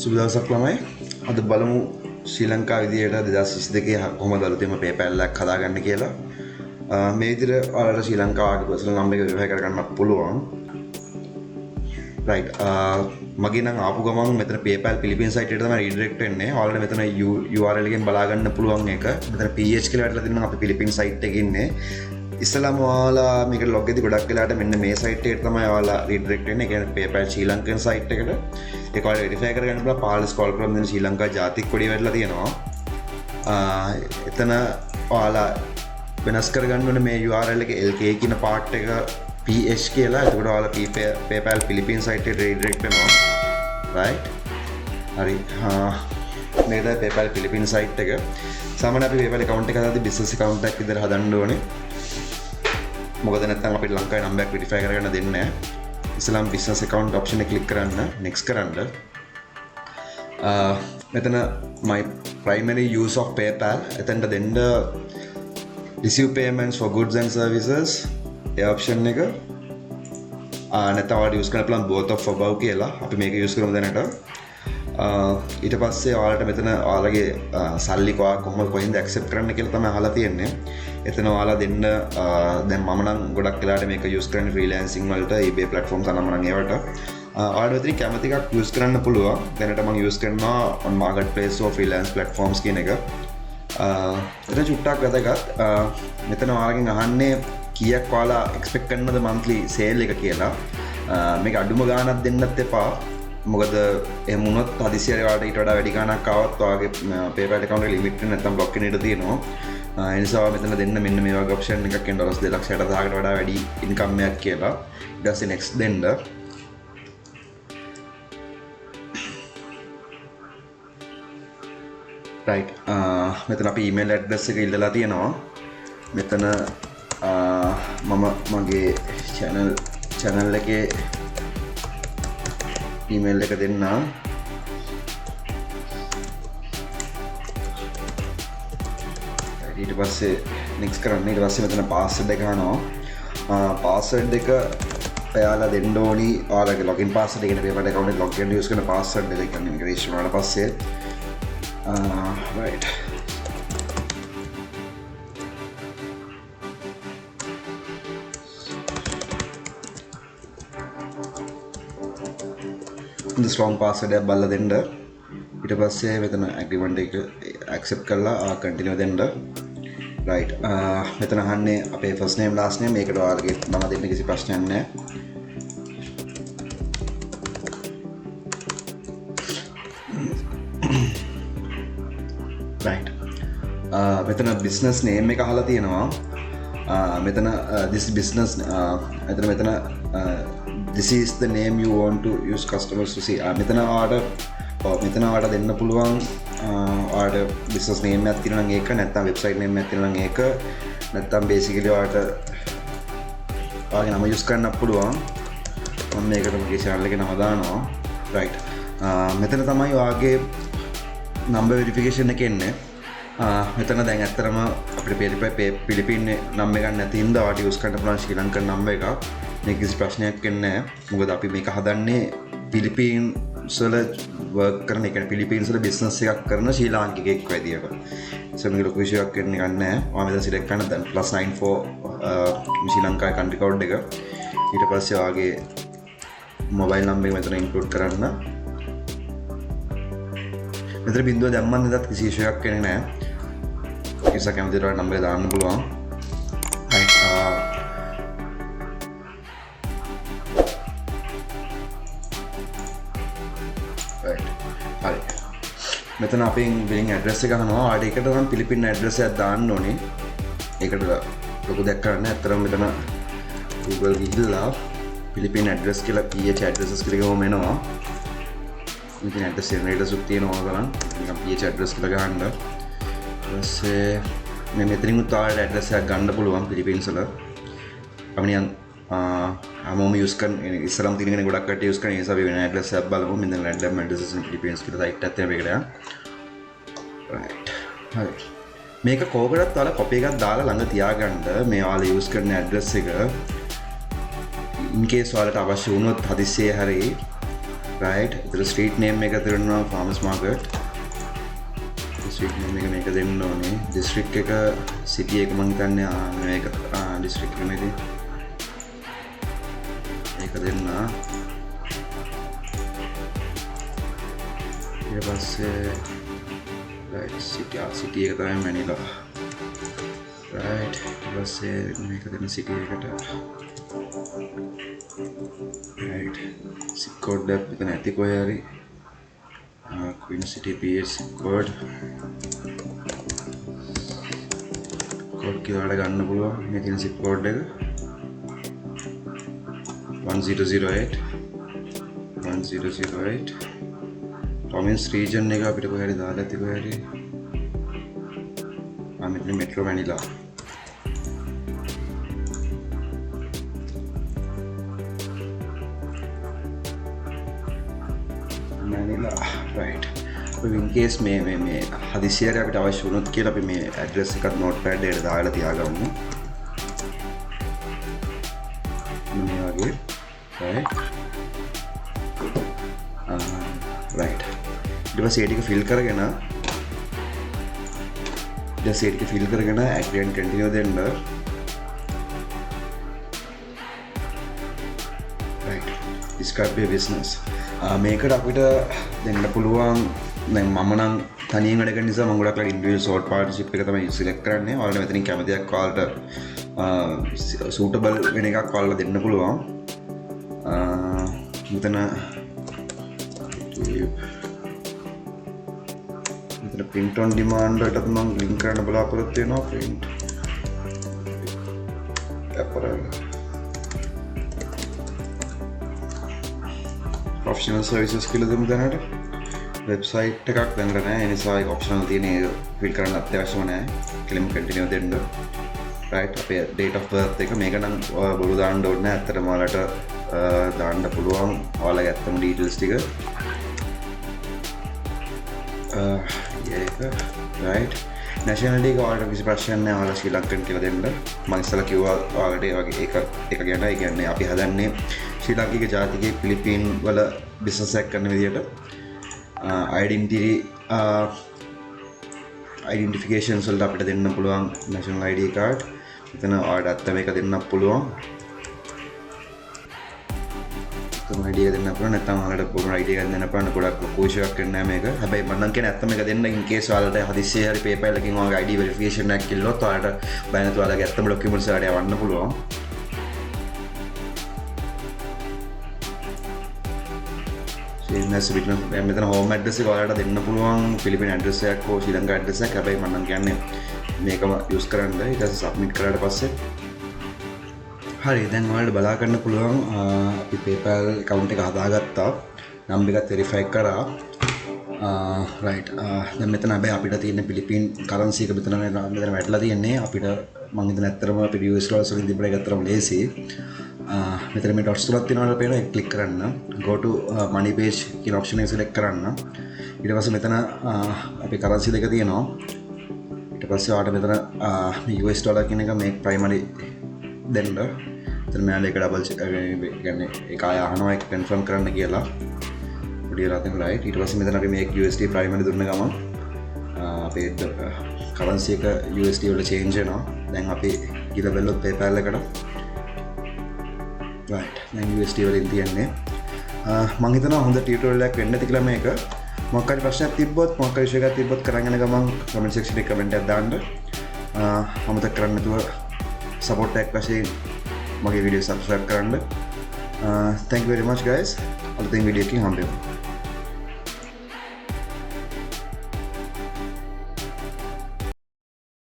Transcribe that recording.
සුබ දවසක් ළමයි. අද බලමු ශ්‍රී ලංකා විදියට 2022 කොහොමද අලුතෙන්ම PayPal එකක් හදාගන්න කියලා. මේ විදිහට ඔයාලට ශ්‍රී ලංකාවේ personal number එක verify කරගන්නත් පුළුවන්. right. මගේ නම් ආපු ගමන් මෙතන PayPal Philippine site එකට තමයි redirect වෙන්නේ. ඔයාලට මෙතන URL එකෙන් බලා ගන්න පුළුවන් එක. මෙතන PH කියලා වැටලා තියෙනවා අපි Philippine site එකේ ඉන්නේ. ඉස්සලාම ඔයාලා මේකට log වෙද්දි ගොඩක් වෙලාට මෙන්න මේ site එකට තමයි ඔයාලා redirect වෙන්නේ. ඒ කියන්නේ PayPal Sri Lankan site එකට. ඒක ඔයාලා verify කරගන්න පුළුවන්. පහළ scroll කරලා දෙන ශ්‍රී ලංකා ජාතික කොඩිය වැටලා තියෙනවා. එතන ඔයාලා වෙනස් කරගන්න ඕනේ මේ URL එකේ LK කියන part එක PH කියලා. එතකොට ඔයාලා PayPal Philippine site එකට redirect වෙනවා. right. හරි. මේක තමයි PayPal Philippine site එක. සාමාන්‍යයෙන් අපි PayPal account එක හදාද්දි business account එකක් විදිහට හදන්න ඕනේ. මොකද නැත්නම් අපිට ලංකාවේ නම්බර් එක verify කරගන්න දෙන්නේ නැහැ. ඉස්සෙල්ලාම business account option එක click කරන්න, next කරන්න. මෙතන my primary use of PayPal එතනට දෙන්න receive payments for goods and services A option එක. නැත්නම් ඔයාලා use කරන්න පුළුවන් both of above කියලා. අපි මේක use කරමු දැනට. ඊට පස්සේ ඔයාලට මෙතන ඔයාලගේ සල්ලි කොහෙන්ද accept කරන්න කියලා තමයි අහලා තියෙන්නේ. එතන ඔයාලා දෙන්න දැන් මම නම් ගොඩක් වෙලාට මේක use කරන්නේ freelancing වලට eBay platforms අනම නම් ඒවට. ඔයාලට මෙතන කැමති එකක් use කරන්න පුළුවන්. දැනට මම use කරනවා on marketplace or freelance platforms කියන එක. එතන චුට්ටක් වැදගත්. මෙතන ඔයාලගෙන් අහන්නේ කීයක් ඔයාලා expect කරනවද monthly sale එක කියලා. මේක අඩුම ගාණක් දෙන්නත් එපා. මොකද එහෙම වුණොත් හදිසියෙ ඔයාලට ඊට වඩා වැඩි ගාණක් ආවත් ඔයාගේ PayPal account එක limit වෙන නැත්නම් block වෙන ඉඩ තියෙනවා. ඒ නිසා මෙතන දෙන්න මෙන්න මේ වගේ option එකක් එන $2,60,000කට වඩා වැඩි income එකක් කියලා. ඊට පස්සේ next දෙන්න. right. මෙතන අපි email address එක ඉල්ලලා තියෙනවා. මෙතන මම මගේ channel එකේ email එක දෙන්න. ඊට පස්සේ next කරන්න. ඊට පස්සේ මෙතන password එක අහනවා. password එක ඔයාලා දෙන්න ඕනි. ඔයාලගේ login password එක කියන්නේ PayPal account එක log කරන්න use කරන password එක කියන්නේ මේක register වුණාට පස්සේ right. strong password එකක් බලලා දෙන්න. ඊට පස්සේ මෙතන agreement එක accept කරලා continue දෙන්න. right. මෙතන අහන්නේ අපේ first name last name මේකට ඔයාලගේ නම දෙන්න කිසි ප්‍රශ්නයක් නැහැ. right. මෙතන business name එක අහලා තියෙනවා. මෙතන this business මෙතන this is the name you want to use customers to see. මෙතන ඔයාලට දෙන්න පුළුවන් ඔයාලට business name එකක් තියෙනවා නම් ඒක, නැත්නම් website name එකක් තියෙනවා නම් ඒක, නැත්නම් basically ඔයාලට ඔයාගේ නම use කරන්න පුළුවන්. මම මේකට මගේ channel එකේ නම දානවා. right. මෙතන තමයි ඔයාගේ number verification එක එන්නේ. මෙතන දැන් ඇත්තටම අපිට Philippine නම් එකක් නැති හින්දා ඔයාලට use කරන්න පුළුවන් ශ්‍රී ලංකන් number එකක්. මේක කිසි ප්‍රශ්නයක් වෙන්නේ නැහැ. මොකද අපි මේක හදන්නේ Philippines වල work කරන, ඒ කියන්නේ Philippines වල business එකක් කරන ශ්‍රී ලාංකිකයෙක් විදියට. So මේක ලොකු විශේෂයක් වෙන්නේ නැහැ. ඔයා මෙතන select කරන දැන් +94 ශ්‍රී ලංකාවේ country code එක. ඊට පස්සේ ඔයාගේ mobile number එක මෙතන include කරන්න. මෙතන බිංදුව දැම්මම නේද කිසි විශේෂයක් වෙන්නේ නැහැ. ඒ නිසා කැමති දේ number එක දාන්න පුළුවන්. හරි. මෙතන අපේ billing address එක අහනවා. ආඩ එකට නම් Philippine address එකක් දාන්න ඕනේ. ඒකට ලොකු දෙයක් කරන්න. ඇත්තටම මෙතන Google ගිහිල්ලා Philippine address කියලා PH addresses කියලා ගමු එනවා. ඉතින් address generators උත් තියෙනවා ගලන්. නිකන් PH address කියලා ගහන්න. ඊට පස්සේ මේ මෙතනින් උත් ආඩ address එකක් ගන්න පුළුවන් Philippines වල. අපි නිකන් හැමෝම use කරන ඉස්සරම් තියෙන කෙනෙක් ගොඩක් කට්ටිය use කරන ඒ නිසා අපි වෙන address එකක් බලමු. මෙන්න random addresses in Philippines කියලා site එකක් තියෙනවා මේකට. right. හරි. මේක කෝකටත් ඔයාලා copy එකක් දාලා ළඟ තියාගන්න. මේ ඔයාලා use කරන address එක in case ඔයාලට අවශ්‍ය වුණොත් හදිස්සියේ හරි right the street name එක දෙන්නවා farmers market street name එක මේක දෙන්න ඕනේ district එක city එක මම හිතන්නේ මේක district එක නෙමෙයි මේක දෙන්න ඊට පස්සේ right city එක තමයි Manila right ඊට පස්සේ මේක දෙන්න city එකට right zip code එක මෙතන ඇති කොහේ හරි Queen City PH zip code කියලා ගන්න පුළුවන් මේ තියෙන zip code එක 1008 province region එක අපිට කොහේ හරි දාලා ඇති කොහේ හරි මෙතන metro Manila right in case මේ හදිසියට අපිට අවශ්‍ය වුණොත් කියලා අපි මේ address එකත් notepad එකට දාලා තියාගමු මේ වගේ right ඊට පස්සේ ඒ ටික fill කරගෙන agree and continue දෙන්න right describe your business මේකට අපිට දෙන්න පුළුවන් දැන් මම නම් තනියෙන් වැඩ කරන නිසා මම ගොඩක් ලා ඉන්ඩිවිජුවල් සෝට් පාර්ට්නර්ෂිප් එක තමයි සිලෙක්ට් කරන්නේ. ඔයාලට මෙතනින් කැමති එකක් ඔයාලට සූටබල් වෙන එකක් ඔයාලට දෙන්න පුළුවන්. මෙතන print on demand වලට මම ලින්ක් කරන්න බලාපොරොත්තු වෙනවා print apparel professional services කියලා දෙමු දැනට website එකක් දැනට නැහැ ඒ නිසා ඒක optional තියෙන ඒක fill කරන්න අවශ්‍යම නැහැ claim continue දෙන්න right අපේ date of birth එක මේක නම් බොරු දාන්න ඕනේ නැහැ ඇත්තටම ඔයාලට දාන්න පුළුවන් ඔයාලගේ ඇත්තම details ටික right nationality එක ඔයාලට කිසි ප්‍රශ්නයක් නැහැ ඔයාලා ශ්‍රී ලංකන් කියලා දෙන්න මම ඉස්සෙල්ලා කිව්වා ඔයාලට ඒ වගේ එක ගැන ඒ කියන්නේ අපි හදන්නේ ශ්‍රී ලාංකික ජාතිකයේ ෆිලිපීන් වල බිස්නස් එකක් කරන විදියට identifications වලට අපිට දෙන්න පුළුවන් national ID card මෙතන ඔයාලට අත්ත මේක දෙන්න පුළුවන් තමයි ID එක දෙන්න පුළුවන් නැත්නම් ඔයාලට පොරොන් ID එකක් දෙන්න පුළුවන් ගොඩක් ලොකු ඉෂුවක් කරන්නේ නැහැ මේක හැබැයි මම නම් කියන්නේ ඇත්තම එක දෙන්න in case ඔයාලට හදිස්සියේ හරි PayPal එකකින් ඔයාලගේ ID verification එකක් කිල්ලොත් ඔයාලට බය නැතුව ඔයාලගේ ඇත්තම documents වලට යවන්න පුළුවන් මෙතන home address එක ඔයාලට දෙන්න පුළුවන් Philippine address එකක් හෝ ශ්‍රී ලංකා address එකක් හැබැයි මම නම් කියන්නේ මේකම use කරන්න ඊට පස්සේ submit කරාට පස්සේ හරි දැන් ඔයාලට බලා ගන්න පුළුවන් අපි PayPal account එක හදාගත්තා number එකත් verify කරා right දැන් මෙතන හැබැයි අපිට තියෙන Philippine currency එක මෙතන වැටලා තියෙන්නේ අපිට මම හිතන ඇත්තටම අපිට US dollars වලින් තිබුණ එක අතරම ලේසි මෙතන මේ dots තුනක් තියෙනවා පේනවා ඒක click කරන්න go to money page කියන option එක select කරන්න ඊට පස්සේ මෙතන අපේ currency දෙක තියෙනවා ඊට පස්සේ ඔයාලට මෙතන මේ US dollar කියන එක මේ primary දෙන්න එතන මෙයාලා ඒක double check කියන්නේ ඒක ආය අහනවා ඒක confirm කරන්න කියලා පොඩි රටින් right ඊට පස්සේ මෙතන අපි මේ USD primary දුන්න ගමන් අපේ currency එක USD වලට change වෙනවා දැන් අපි ඊට බැලුවොත් PayPal එකට right දැන් USD වලින් තියන්නේ මම හිතනවා හොඳ ටියුටෝරියල් එකක් වෙන්න ඇති කියලා මේක මොකක් හරි ප්‍රශ්නයක් තිබ්බොත් මොකක් හරි විෂයක් තිබ්බොත් කරන් යන ගමන් comment section එකේ comment එකක් දාන්න අමතක කරන්න නැතුව support එකක් වශයෙන් මගේ වීඩියෝ subscribe කරන්න thank you very much guys අලුතින් වීඩියෝ එකකින් හම්බෙමු